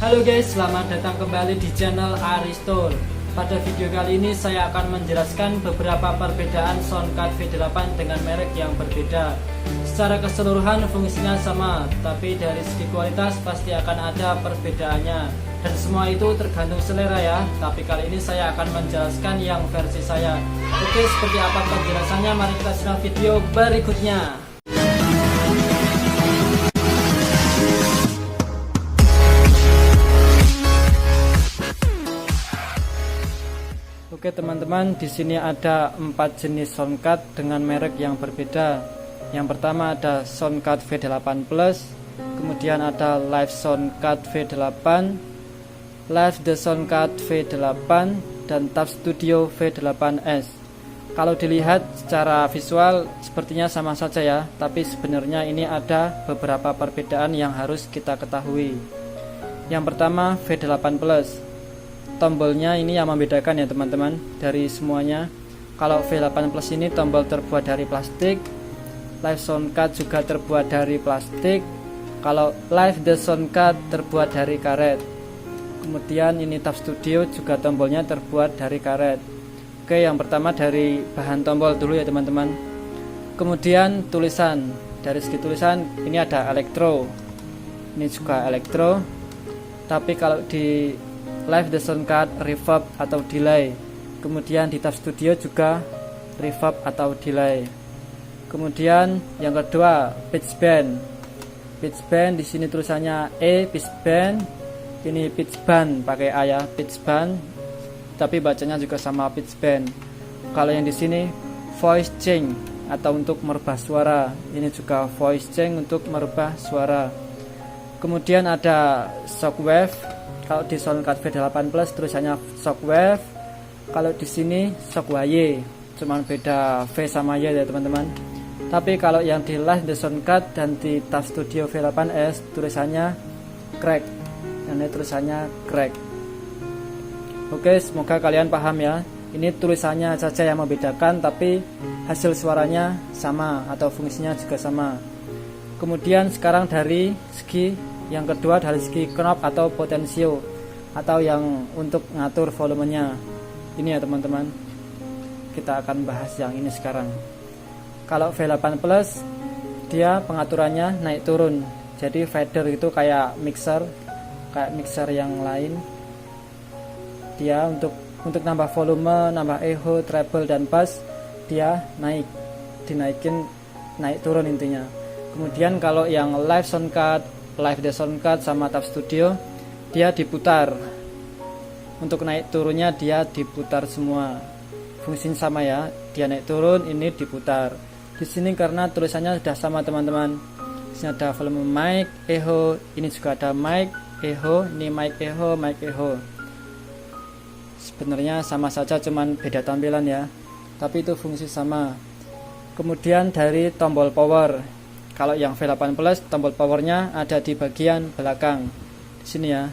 Halo guys, selamat datang kembali di channel Aristol. Pada video kali ini saya akan menjelaskan beberapa perbedaan soundcard V8 dengan merek yang berbeda. Secara keseluruhan fungsinya sama, tapi dari segi kualitas pasti akan ada perbedaannya. Dan semua itu tergantung selera ya, tapi kali ini saya akan menjelaskan yang versi saya. Oke, seperti apa penjelasannya? Mari kita simak video berikutnya. Oke teman-teman, di sini ada 4 jenis soundcard dengan merek yang berbeda. Yang pertama ada soundcard V8 Plus, kemudian ada Live Soundcard V8, Live The Soundcard V8, dan Tab Studio V8S. Kalau dilihat secara visual sepertinya sama saja ya, tapi sebenarnya ini ada beberapa perbedaan yang harus kita ketahui. Yang pertama V8 Plus. Tombolnya ini yang membedakan ya teman-teman dari semuanya. Kalau V8 Plus ini tombol terbuat dari plastik, Live Soundcard juga terbuat dari plastik. Kalau Live The Soundcard terbuat dari karet. Kemudian ini Tab Studio juga tombolnya terbuat dari karet. Oke, yang pertama dari bahan tombol dulu ya teman-teman. Kemudian tulisan. Dari segi tulisan ini ada elektro. Ini juga elektro. Tapi kalau di Live The Soundcard reverb atau delay. Kemudian di Tab Studio juga reverb atau delay. Kemudian yang kedua pitch bend. Pitch bend di sini tulisannya E pitch bend. Ini pitch band pakai A ya, pitch band. Tapi bacanya juga sama pitch bend. Kalau yang di sini voice change atau untuk merubah suara. Ini juga voice change untuk merubah suara. Kemudian ada shockwave. Kalau di soundcard V8 Plus tulisannya shockwave. Kalau di sini shockwave, cuman beda V sama Y ya teman-teman. Tapi kalau yang di Live The Soundcard dan di Tab Studio V8S tulisannya crack. Ini tulisannya crack. Oke, semoga kalian paham ya. Ini tulisannya saja yang membedakan, tapi hasil suaranya sama atau fungsinya juga sama. Kemudian sekarang dari segi yang kedua dari segi knob atau potensio atau yang untuk ngatur volumenya. Ini ya teman-teman. Kita akan bahas yang ini sekarang. Kalau V8 Plus dia pengaturannya naik turun. Jadi fader itu kayak mixer yang lain. Dia untuk nambah volume, nambah echo, treble dan bass dia dinaikin naik turun intinya. Kemudian kalau yang Live Soundcard, Live The Soundcard sama Tab Studio dia diputar. Untuk naik turunnya dia diputar semua. Fungsinya sama ya, dia naik turun, ini diputar. Di sini karena tulisannya sudah sama teman-teman. Di sini ada volume mic, echo, ini juga ada mic, echo, ini mic echo. Sebenarnya sama saja, cuman beda tampilan ya. Tapi itu fungsi sama. Kemudian dari tombol power. Kalau yang V8 Plus tombol powernya ada di bagian belakang. Di sini ya.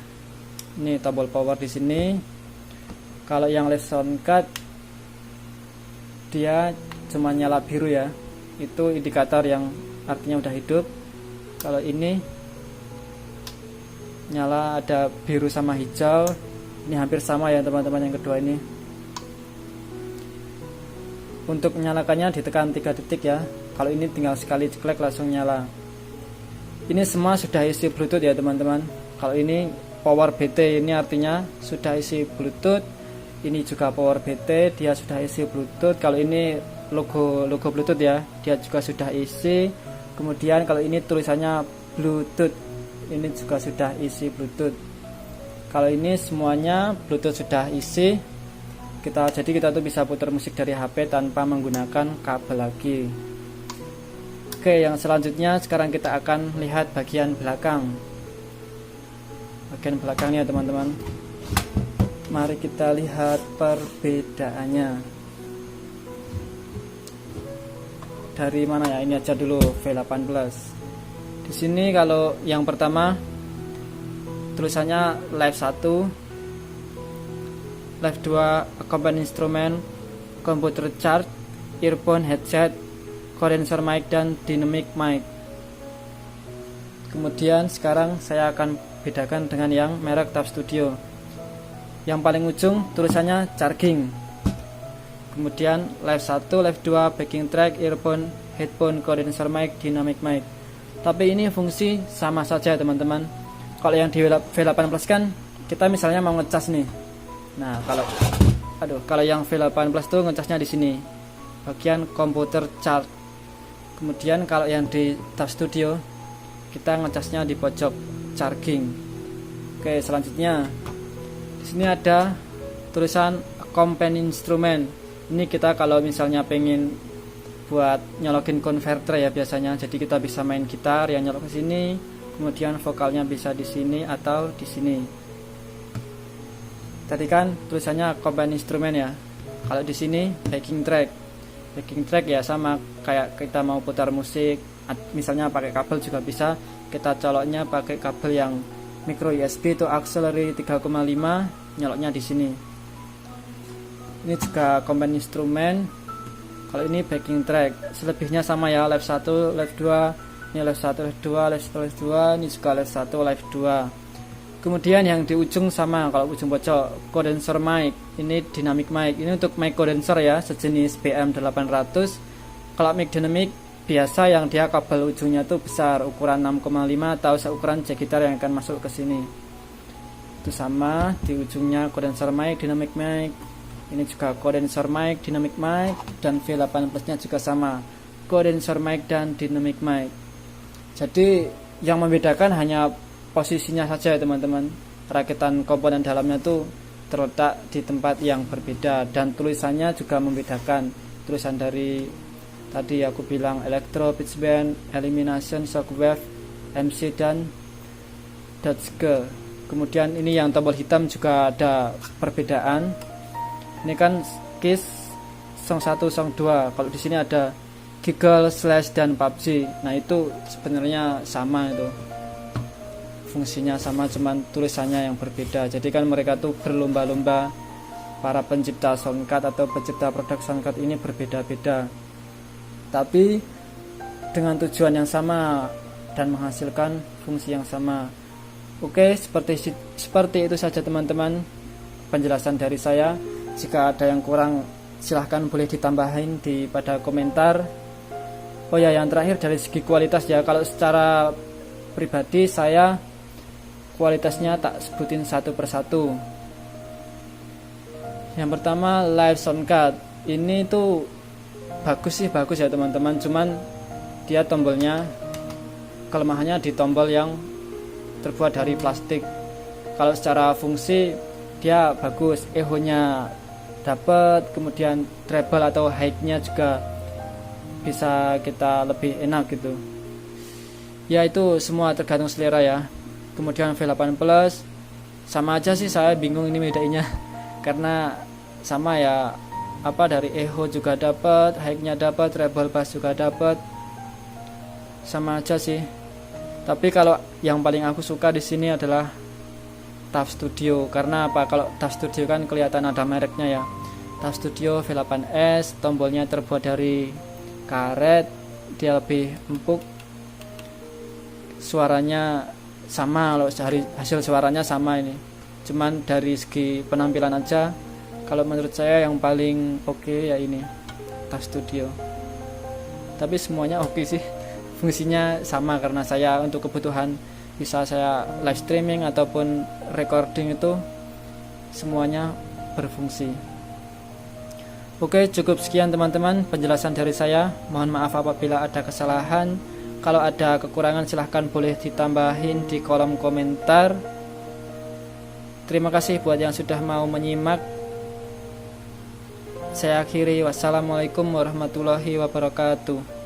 Ini tombol power di sini. Kalau yang Live Soundcard dia cuma nyala biru ya. Itu indikator yang artinya udah hidup. Kalau ini nyala ada biru sama hijau. Ini hampir sama ya teman-teman yang kedua ini. Untuk menyalakannya ditekan 3 detik ya. Kalau ini tinggal sekali ceklek langsung nyala. Ini semua sudah isi Bluetooth ya teman-teman. Kalau ini power BT, ini artinya sudah isi Bluetooth. Ini juga power BT, dia sudah isi Bluetooth. Kalau ini logo Bluetooth ya, dia juga sudah isi. Kemudian kalau ini tulisannya Bluetooth, ini juga sudah isi Bluetooth. Kalau ini semuanya Bluetooth sudah isi. Jadi kita tuh bisa putar musik dari HP tanpa menggunakan kabel lagi. Oke, yang selanjutnya sekarang kita akan lihat bagian belakang. Bagian belakangnya teman-teman. Mari kita lihat perbedaannya. Dari mana ya? Ini aja dulu V8 Plus. Di sini kalau yang pertama tulisannya Live 1, Live 2 accompanying instrument, computer charge, earphone headset, condenser mic dan dynamic mic. Kemudian sekarang saya akan bedakan dengan yang merek Tab Studio. Yang paling ujung tulisannya charging. Kemudian live 1, live 2, backing track, earphone, headphone, condenser mic, dynamic mic. Tapi ini fungsi sama saja teman-teman. Kalau yang di V8 Plus kan kita misalnya mau ngecas nih. Nah, kalau yang V8 Plus tuh ngecasnya di sini, bagian komputer charge. Kemudian kalau yang di Tab Studio kita ngecasnya di pojok charging. Oke, selanjutnya di sini ada tulisan accompanying instrument. Ini kita kalau misalnya pengen buat nyolokin converter ya biasanya. Jadi kita bisa main gitar yang nyolok ke sini, kemudian vokalnya bisa di sini atau di sini. Tadi kan tulisannya accompanying instrument ya. Kalau di sini backing track. Backing track ya sama kayak kita mau putar musik, misalnya pakai kabel juga bisa. Kita coloknya pakai kabel yang micro USB itu auxiliary 3,5, nyoloknya di sini. Ini juga accompanying instrument. Kalau ini backing track, selebihnya sama ya, live 1, live 2, ini live 1, live 2, live 1, live 2, ini juga live 1, live 2. Kemudian yang di ujung sama, kalau ujung pojok condenser mic, ini dynamic mic. Ini untuk mic condenser ya, sejenis BM800. Kalau mic dynamic biasa yang dia kabel ujungnya tuh besar, ukuran 6,5 atau seukuran jack gitar yang akan masuk ke sini. Itu sama, di ujungnya condenser mic, dynamic mic. Ini juga condenser mic, dynamic mic, dan V8 Plus-nya juga sama, condenser mic dan dynamic mic. Jadi yang membedakan hanya posisinya saja ya teman-teman. Rakitan komponen dalamnya tuh terletak di tempat yang berbeda, dan tulisannya juga membedakan. Tulisan dari tadi aku bilang electro, pitch bend, elimination, shockwave, MC, dan Dodge. Kemudian ini yang tombol hitam juga ada perbedaan. Ini kan keys song 1, song 2. Kalau di sini ada Giggle, Slash, dan PUBG. Nah itu sebenarnya sama, itu fungsinya sama, cuman tulisannya yang berbeda. Jadi kan mereka tuh berlomba-lomba, para pencipta soundcard atau pencipta produk soundcard ini berbeda-beda, tapi dengan tujuan yang sama dan menghasilkan fungsi yang sama. Oke, seperti itu saja teman-teman penjelasan dari saya. Jika ada yang kurang silahkan boleh ditambahin pada komentar. Oh ya, yang terakhir dari segi kualitas ya, kalau secara pribadi saya kualitasnya tak sebutin satu persatu. Yang pertama live soundcard, ini tuh bagus ya teman-teman, cuman dia tombolnya, kelemahannya di tombol yang terbuat dari plastik. Kalau secara fungsi dia bagus, echo-nya dapat, kemudian treble atau high-nya juga bisa kita lebih enak gitu ya. Itu semua tergantung selera ya. Kemudian V8 Plus sama aja sih, saya bingung ini bedanya karena sama ya, dari echo juga dapat, high-nya dapat, treble bass juga dapat, sama aja sih. Tapi kalau yang paling aku suka di sini adalah Tab Studio. Karena apa? Kalau Tab Studio kan kelihatan ada mereknya ya. Tab Studio V8S, tombolnya terbuat dari karet, dia lebih empuk, suaranya sama, loh, hasil suaranya sama ini. Cuman dari segi penampilan aja, kalau menurut saya yang paling oke ya ini Tab Studio. Tapi semuanya oke sih, fungsinya sama karena saya untuk kebutuhan bisa saya live streaming ataupun recording itu semuanya berfungsi. Oke, cukup sekian teman-teman penjelasan dari saya. Mohon maaf apabila ada kesalahan. Kalau ada kekurangan silahkan boleh ditambahin di kolom komentar. Terima kasih buat yang sudah mau menyimak. Saya akhiri, wassalamualaikum warahmatullahi wabarakatuh.